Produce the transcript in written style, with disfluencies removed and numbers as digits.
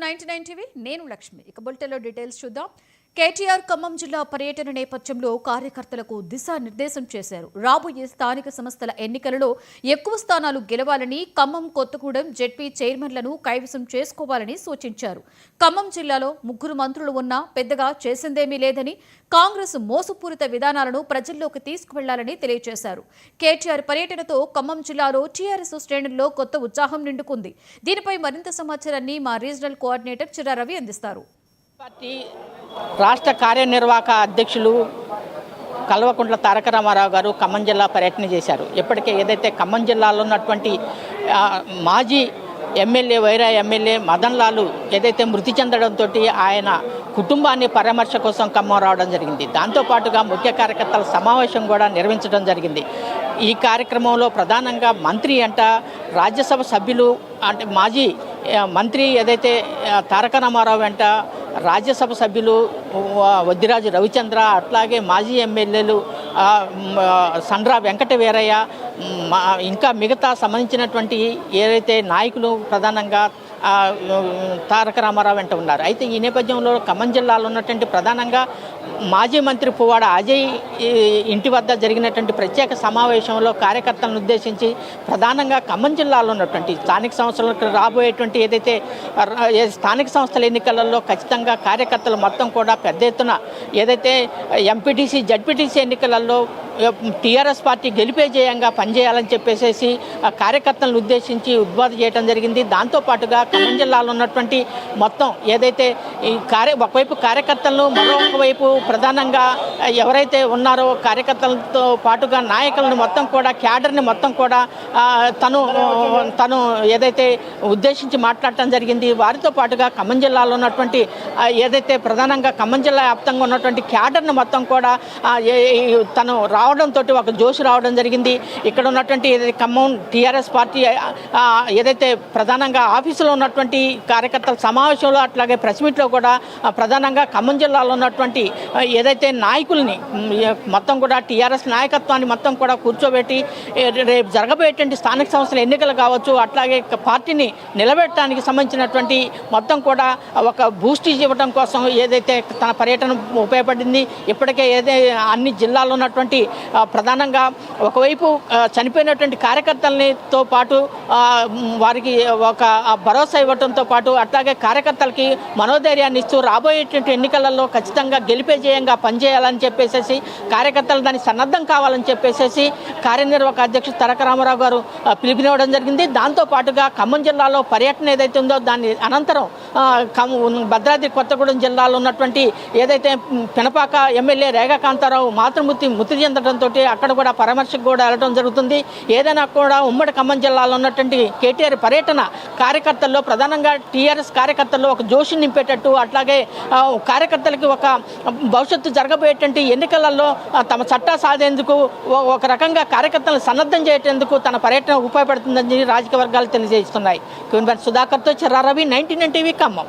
99 TV నేను లక్ష్మి. ఇక బులెటిన్లో డీటెయిల్స్ చూద్దాం. కేటీఆర్ ఖమ్మం జిల్లా పర్యటన నేపథ్యంలో కార్యకర్తలకు దిశానిర్దేశం చేశారు. రాబోయే స్థానిక సంస్థల ఎన్నికలలో ఎక్కువ స్థానాలు గెలవాలని, ఖమ్మం కొత్తగూడెం జెడ్పీ చైర్మన్లను కైవసం చేసుకోవాలని సూచించారు. ఖమ్మం జిల్లాలో 3 మంత్రులు ఉన్నా పెద్దగా చేసిందేమీ లేదని, కాంగ్రెస్ మోసపూరిత విధానాలను ప్రజల్లోకి తీసుకువెళ్లాలని తెలియజేశారు. కేటీఆర్ పర్యటనతో ఖమ్మం జిల్లాలో టీఆర్ఎస్ శ్రేణుల్లో కొత్త ఉత్సాహం నిండుకుంది. దీనిపై మరింత సమాచారాన్ని మా రీజనల్ కోఆర్డినేటర్ చిరా రవి అందిస్తారు. పార్టీ రాష్ట్ర కార్యనిర్వాహక అధ్యక్షులు కల్వకుంట్ల తారక రామారావు గారు ఖమ్మం జిల్లా పర్యటన చేశారు. ఇప్పటికే ఏదైతే ఖమ్మం జిల్లాలో ఉన్నటువంటి మాజీ ఎమ్మెల్యే వైరా ఎమ్మెల్యే మదన్ లాలు ఏదైతే మృతి చెందడంతో ఆయన కుటుంబాన్ని పరామర్శ కోసం ఖమ్మం రావడం జరిగింది. దాంతోపాటుగా ముఖ్య కార్యకర్తల సమావేశం కూడా నిర్వహించడం జరిగింది. ఈ కార్యక్రమంలో ప్రధానంగా మంత్రి అంట రాజ్యసభ సభ్యులు అంటే మాజీ మంత్రి ఏదైతే తారక రామారావు వెంట రాజ్యసభ సభ్యులు వద్దిరాజు రవిచంద్ర, అట్లాగే మాజీ ఎమ్మెల్యేలు సండ్ర వెంకట వీరయ్య, ఇంకా మిగతా సంబంధించినటువంటి ఏదైతే నాయకులు ప్రధానంగా తారక రామారావు వెంట ఉన్నారు. అయితే ఈ నేపథ్యంలో ఖమ్మం జిల్లాలో ఉన్నటువంటి ప్రధానంగా మాజీ మంత్రి పువ్వాడ అజయ్ ఇంటి వద్ద జరిగినటువంటి ప్రత్యేక సమావేశంలో కార్యకర్తలను ఉద్దేశించి ప్రధానంగా ఖమ్మం జిల్లాలో ఉన్నటువంటి స్థానిక సంస్థలకు రాబోయేటువంటి ఏదైతే స్థానిక సంస్థల ఎన్నికలలో ఖచ్చితంగా కార్యకర్తలు మొత్తం కూడా పెద్ద ఎత్తున ఏదైతే ఎంపీటీసీ జడ్పీటీసీ ఎన్నికలలో టీఆర్ఎస్ పార్టీ గెలిపే జయంగా పనిచేయాలని చెప్పేసి కార్యకర్తలను ఉద్దేశించి ఉద్బోధన చేయడం జరిగింది. దాంతోపాటుగా ఖమ్మం జిల్లాలో ఉన్నటువంటి మొత్తం ఏదైతే ఈ ఒకవైపు కార్యకర్తలను, మరొక వైపు ప్రధానంగా ఎవరైతే ఉన్నారో కార్యకర్తలతో పాటుగా నాయకులను మొత్తం కూడా క్యాడర్ని మొత్తం కూడా తను ఏదైతే ఉద్దేశించి మాట్లాడటం జరిగింది. వారితో పాటుగా ఖమ్మం జిల్లాలో ఉన్నటువంటి ఏదైతే ప్రధానంగా ఖమ్మం జిల్లా వ్యాప్తంగా ఉన్నటువంటి క్యాడర్ని మొత్తం కూడా తను రావడంతో ఒక జోష్ రావడం జరిగింది. ఇక్కడ ఉన్నటువంటి ఖమ్మం టీఆర్ఎస్ పార్టీ ఏదైతే ప్రధానంగా ఆఫీసులో ఉన్నటువంటి కార్యకర్తల సమావేశంలో అట్లాగే ప్రెస్ మీట్లో కూడా ప్రధానంగా ఖమ్మం జిల్లాలో ఉన్నటువంటి ఏదైతే నాయకుల్ని మొత్తం కూడా టీఆర్ఎస్ నాయకత్వాన్ని మొత్తం కూడా కూర్చోబెట్టి రేపు జరగబోయేటువంటి స్థానిక సంస్థల ఎన్నికలు కావచ్చు, అట్లాగే పార్టీని నిలబెట్టడానికి సంబంధించినటువంటి మొత్తం కూడా ఒక బూస్ట్ ఇవ్వడం కోసం ఏదైతే తన పర్యటన ఉపయోగపడింది. ఇప్పటికే అన్ని జిల్లాల్లో ఉన్నటువంటి ప్రధానంగా ఒకవైపు చనిపోయినటువంటి కార్యకర్తలతో పాటు వారికి ఒక భరోసా ఇవ్వడంతో పాటు అట్లాగే కార్యకర్తలకి మనోధైర్యాన్ని ఇస్తూ రాబోయేటువంటి ఎన్నికలలో ఖచ్చితంగా గెలిపే జయంగా పనిచేయాలని చెప్పేసి కార్యకర్తలు దానికి సన్నద్ధం కావాలని చెప్పేసి కార్యనిర్వాహక అధ్యక్షుడు తారక రామారావు గారు పిలుపునివ్వడం జరిగింది. దాంతోపాటుగా ఖమ్మం జిల్లాలో పర్యటన ఏదైతే ఉందో దాని అనంతరం భద్రాద్రి కొత్తగూడెం జిల్లాలో ఉన్నటువంటి ఏదైతే పినపాక ఎమ్మెల్యే రేగా కాంతారావు మృతి చెందడంతో అక్కడ కూడా పరామర్శకు కూడా వెళ్ళడం జరుగుతుంది. ఏదైనా కూడా ఉమ్మడి ఖమ్మం జిల్లాలో ఉన్నటువంటి కేటీఆర్ పర్యటన కార్యకర్తల్లో ప్రధానంగా టీఆర్ఎస్ కార్యకర్తల్లో ఒక జోషి నింపేటట్టు, అట్లాగే కార్యకర్తలకి ఒక భవిష్యత్తు జరగబోయేటువంటి ఎన్నికలలో తమ చట్టా సాధేందుకు ఒక రకంగా కార్యకర్తలను సన్నద్ధం చేయటందుకు తన పర్యటన ఉపయోగపడుతుందని రాజకీయ వర్గాలు తెలియజేస్తున్నాయి. సుధాకర్తో చిరా రవి, 99 టీవీ ఖమ్మం.